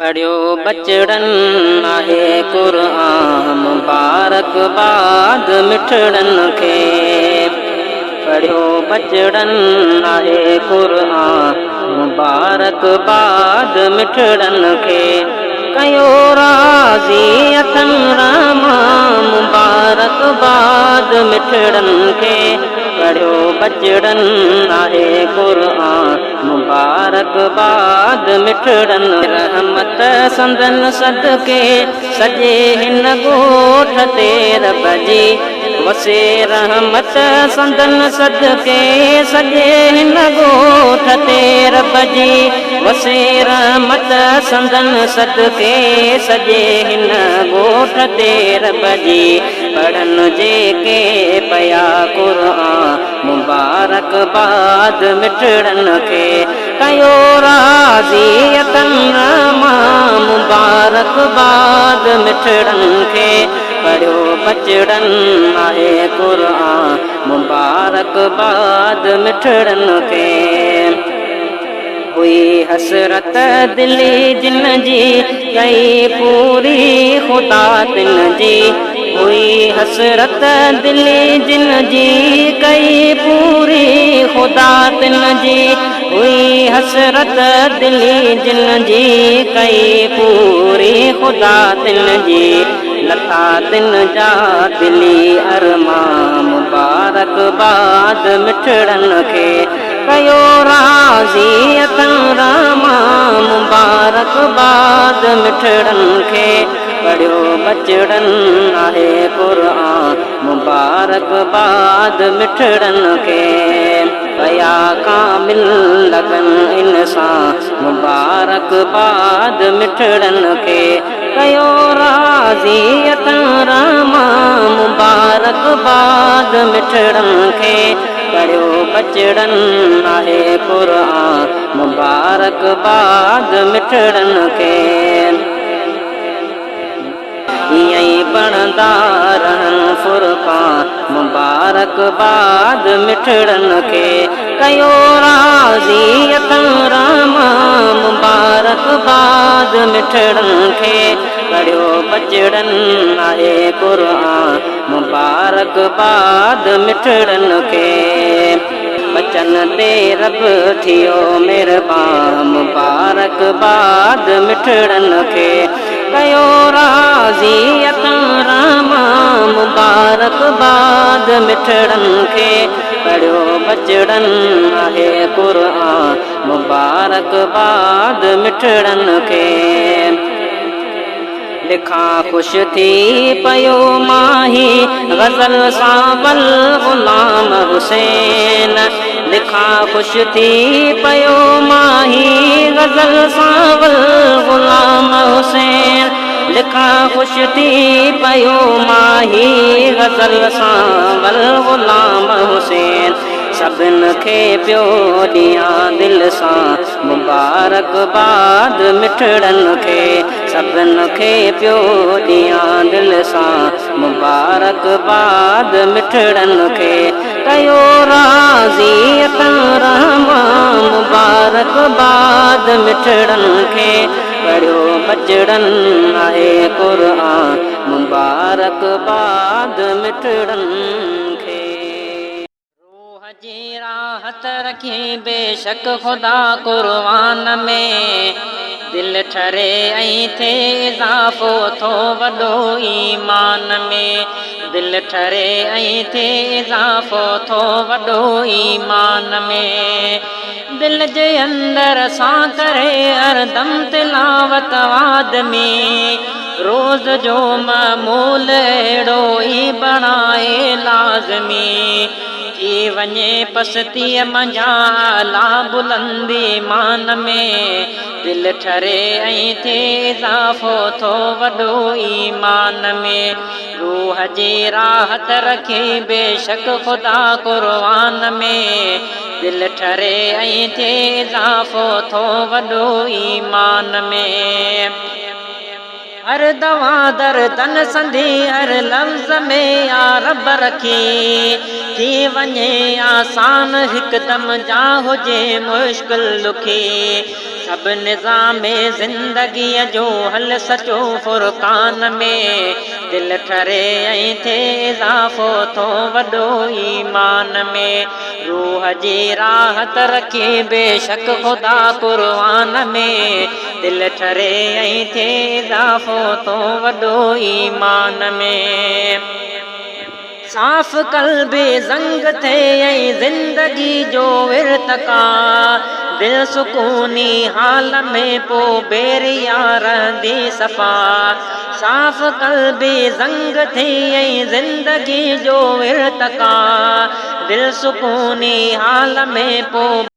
पढ़ियो बचड़न आहे क़ुरान मुबारकबाद मिठड़न खे। पढ़ियो बचड़न आहे क़ुरान मुबारकबाद मिठड़न खे। कयो राज़ी अथन रामा मुबारकबाद मिठड़न खे। पढ़ियो बचड़न आहे क़ुरान मुबारकबाद मिठड़न। रहमत संदन सदके सजे हिन ॻोठ ते रब जी वसे। रहमत संदन सदके सजे हिन ॻोठ ते रब जी वसे। रहमत संदन सदके सजे हिन ॻोठ ते रब जी। पढ़न जेके पया क़ुरान मुबारकबाद मिठड़न खे। कयो राज़ी अथन रामा मुबारकबाद मिठड़न खे। पढ़ियो बचड़न आहे क़ुरान मुबारकबाद मिठड़न खे। हुई हसरत दिली जिन जी कई पूरी खुदा तिन जी। हुई हसरत दिली जिन जी कई पूरी खुदा तिन जी। हुई हसरत दिली जिन जी कई पूरी खुदा तिन जी। लता तिन जा दिली अरमान मुबारकबाद मिठड़न खे। कयो राज़ी अथन रामा मुबारकबाद मिठड़न खे। पढ़ियो बचड़न आहे क़ुरान मुबारकबाद मिठड़न खे। पया कामिल लगन इंसान मुबारकबाद मिठड़न खे। कयो राज़ी अथन रामा मुबारकबाद मिठड़न खे। पढ़ियो बचड़न आहे क़ुरान मुबारकबाद मिठड़न खे। ईअं पढ़ंदा रहन फ़ुरक़ान मुबारकबाद मिठड़न खे। कयो राज़ी अथन रामा मुबारकबाद मिठड़न खे। पढ़ियो बचड़न आहे क़ुरान मुबारकबाद मिठड़न खे। बचन ते रब थियो मेहरबान मुबारकबाद मिठड़न खे। कयो राज़ी अथन रामा मुबारकबाद मिठड़न खे। पढ़ियो बचड़न आहे क़ुरान मुबारकबाद मिठड़न खे। लिखा ख़ुश थी पयो माही ग़ज़ल सावल ग़ुलाम हुसैन। लिखा ख़ुश थी पयो माही ग़ज़ल सावल ग़ुलाम हुसैन। लिखा ख़ुश थी पयो माही ग़ज़ल सावल ग़ुलाम हुसैन। सभिनि खे पियो ॾियां दिल सां मुबारकबाद मिठड़न खे। सभिनि खे पियो ॾियां दिल सां मुबारकबाद मिठड़न खे। कयो राज़ी अथन रामा मुबारकबाद मिठड़न खे। पढ़ियो बचड़न आहे क़ुरान मुबारकबाद मिठड़न खे। जी राहत रखी बेशक खुदा क़ुरान में। दिल ठरे ऐं थे इज़ाफ़ो थो वॾो ईमान में। दिल ठरे ऐं थे इज़ाफ़ो थो वॾो ईमान में। दिल जे अंदर सां करे हरदम तिलावत आदमी। रोज़ जो मामूल अहिड़ो ई बणाए लाज़मी। थी वञे पस्तीअ मंझां आला बुलंदी मान में। दिल ठरे ऐं थे इज़ाफ़ो थो वॾो ईमान में। रूह जी राहत रखे बेशक खुदा क़ुरान में। दिल ठरे ऐं थे इज़ाफ़ो थो वॾो ईमान में। हर दवा दर तन संधी हर लफ्ज़ में या रब रखी। थी वञे आसान हिकदम जा हुजे मुश्किल दुखी। सब निज़ामे ज़िंदगीअ जो हल सचो फुरकान में दिल ठरे ऐं थिए इज़ाफ़ो थो वॾो ईमान में रूह जी राहत रखी बेशक ख़ुदा क़ुर्आन में दिल ठरे ऐं थिए इज़ाफ़ो थो वॾो ईमान में साफ़ क़ल्बे ज़ंग थे ऐं ज़िंदगी जो इर्तिका दिल सुकूनी हाल में पो बेरिया रहंदी सफ़ा साफ़ क़ल्बे ज़ंग थे ऐं ज़िंदगी जो इर्तिका दिल सुकूनी हाल में पो